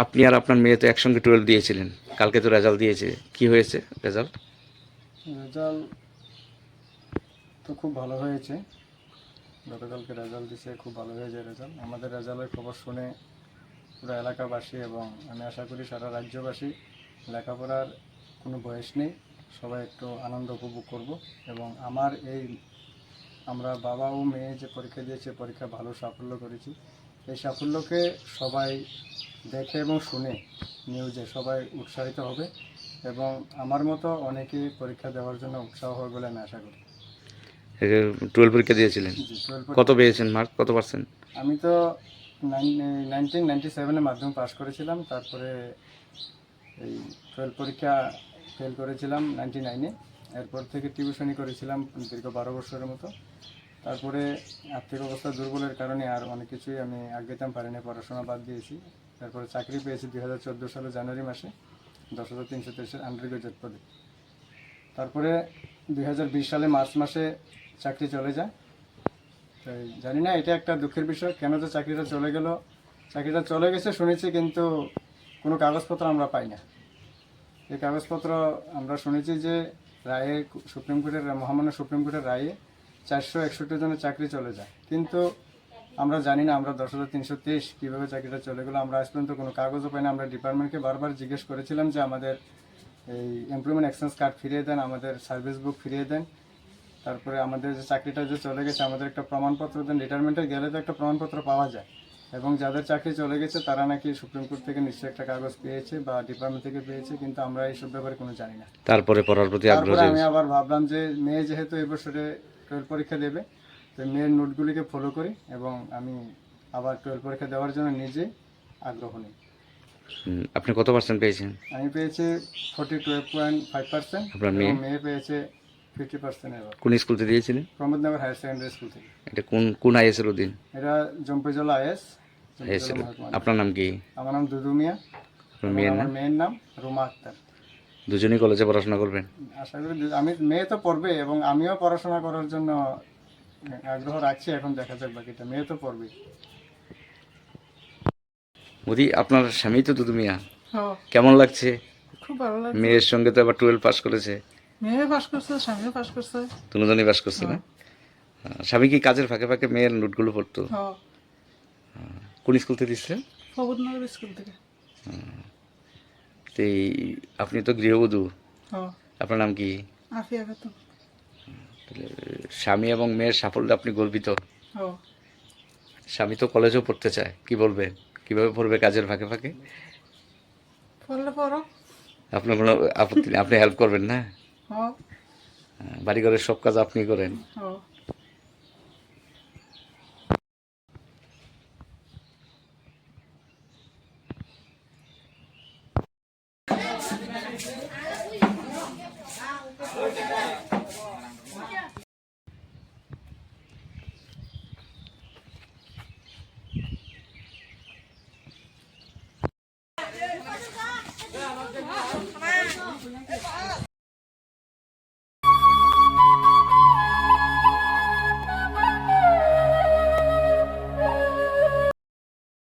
আপনি আর আপনার মেয়ে তো একসঙ্গে 12 দিয়েছিলেন, কালকে তো রেজাল্ট দিয়েছে, কি হয়েছে রেজাল্ট? রেজাল্ট তো খুব ভালো হয়েছে। গতকালকে রেজাল্ট দিছে, খুব ভালো হয়েছে রেজাল্ট। আমাদের রেজাল্টের খবর শুনে পুরো এলাকাবাসী এবং আমি আশা করি সারা রাজ্যবাসী, লেখাপড়ার কোনো বয়স নেই, সবাই একটু আনন্দ উপভোগ করব। এবং আমার আমরা বাবা ও মেয়ে যে পরীক্ষা দিয়েছে, পরীক্ষা ভালো সাফল্য করেছি। এই সাফল্যকে সবাই দেখে এবং শুনে নিউজে সবাই উৎসাহিত হবে এবং আমার মতো অনেকেই পরীক্ষা দেওয়ার জন্য উৎসাহ হবে বলে আমি আশা করি। 12 পরীক্ষা দিয়েছিলেন, জি, 12 কত পরীক্ষা। পেয়েছেন মার্ক, কত পার্সেন্ট? আমি তো 1997-এ মাধ্যমিক পাস করেছিলাম। তারপরে এই 12 পরীক্ষা ফেল করেছিলাম 99-এ। এরপর থেকে টিউশনি করেছিলাম দীর্ঘ 12 বছরের মতো। তারপরে আর্থিক অবস্থা দুর্বলের কারণে আর অনেক কিছুই আমি আগাইতে পারিনি, পড়াশোনা বাদ দিয়েছি। তারপরে চাকরি পেয়েছি 2014 সালে জানুয়ারি মাসে 10,323-এর আন্ডার গ্রাজুয়েট পদে। তারপরে 2020 সালে মার্চ মাসে চাকরি চলে যায়। তাই জানি না, এটা একটা দুঃখের বিষয়, কেন যে চাকরিটা চলে গেল। চাকরিটা চলে গেছে শুনেছি, কিন্তু কোনো কাগজপত্র আমরা পাই না। এই কাগজপত্র আমরা শুনেছি যে রায়ে, সুপ্রিম কোর্টের, মহামান্য সুপ্রিম কোর্টের রায়ে 461 জনের চাকরি চলে যায়, কিন্তু আমরা জানি না আমরা 10,323 কীভাবে চাকরিটা চলে গেলো। আমরা আজ পর্যন্ত কোনো কাগজও পাই না। আমরা ডিপার্টমেন্টকে বারবার জিজ্ঞেস করেছিলাম যে আমাদের এই এমপ্লয়মেন্ট এক্সচেঞ্জ কার্ড ফিরিয়ে দেন, আমাদের সার্ভিস বুক ফিরিয়ে দেন, তারপরে আমাদের যে চাকরিটা যে চলে গেছে আমাদের একটা প্রমাণপত্র দেন। রিটায়ারমেন্টে গেলে তো একটা প্রমাণপত্র পাওয়া যায়, এবং যাদের চাকরি চলে গেছে তারা নাকি সুপ্রিম কোর্ট থেকে নিশ্চয়ই একটা কাগজ পেয়েছে বা ডিপার্টমেন্ট থেকে পেয়েছে, কিন্তু আমরা এইসব ব্যাপারে কোনো জানি না। তারপরে পড়ার প্রতি আগ্রহ তারপরে আমি জেগেছে। আবার ভাবলাম যে মেয়ে যেহেতু এই বছরে 12 পরীক্ষা দেবে, তো মেয়ের নোটগুলিকে ফলো করি এবং আমি আবার 12 পরীক্ষা দেওয়ার জন্য নিজে আগ্রহ নিই। আপনি কত পার্সেন্ট পেয়েছেন? আমি পেয়েছি 42.5%, আপনার এবং মেয়ে মেয়ে পেয়েছে 50%। এবার কোন স্কুলতে দিয়েছিলেন? প্রমোদনগর হায়ার সেকেন্ডারি স্কুল থেকে। এটা কোন কোন আইএসের অধীন? এটা জম্পেজলা আইএস। আইএসের। আপনার নাম কি? আমার নাম দুদু মিয়া আপনার এবং মেয়ের আমার নাম? মেয়ের নাম রুমা আক্তার। দুজনেই কলেজে পড়াশোনা করবেন? আশা করি আমি, মেয়ে তো পড়বে এবং আমিও পড়াশোনা করার জন্য আগ্রহ রাখছি। এখন দেখা যাক বাকিটা, মেয়ে তো পড়বে। মোদি, আপনার স্বামী তো দুদু মিয়া, হ্যাঁ, কেমন লাগছে? খুব ভালো লাগছে। মেয়ের সঙ্গে তো আবার 12 পাস করেছে, মেয়ে পাস করছে, স্বামীও পাস করছে। দুজনেই পাস করছে না? স্বামী কি কাজের ফাঁকে ফাঁকে মেয়ের নোটগুলো পড়তো? হ্যাঁ, কোন স্কুল থেকে দিচ্ছেন? প্রবোধনগর স্কুল থেকে। তো আপনি তো গৃহবধূ, হ্যাঁ, আপনার নাম কি? আফিয়া খাতুন। তাহলে স্বামী এবং মেয়ের সাফল্যে আপনি গর্বিত? হ্যাঁ, স্বামী তো কলেজেও পড়তে চায়, কি বলবেন? কিভাবে পড়বে কাজের ফাঁকে ফাঁকে? পড়লে পড়ো। আপনার কোনো আপত্তি নেই, আপনি হেল্প করবেন না? হ্যাঁ, বাড়িঘরের সব কাজ আপনি করেন? হ্যাঁ।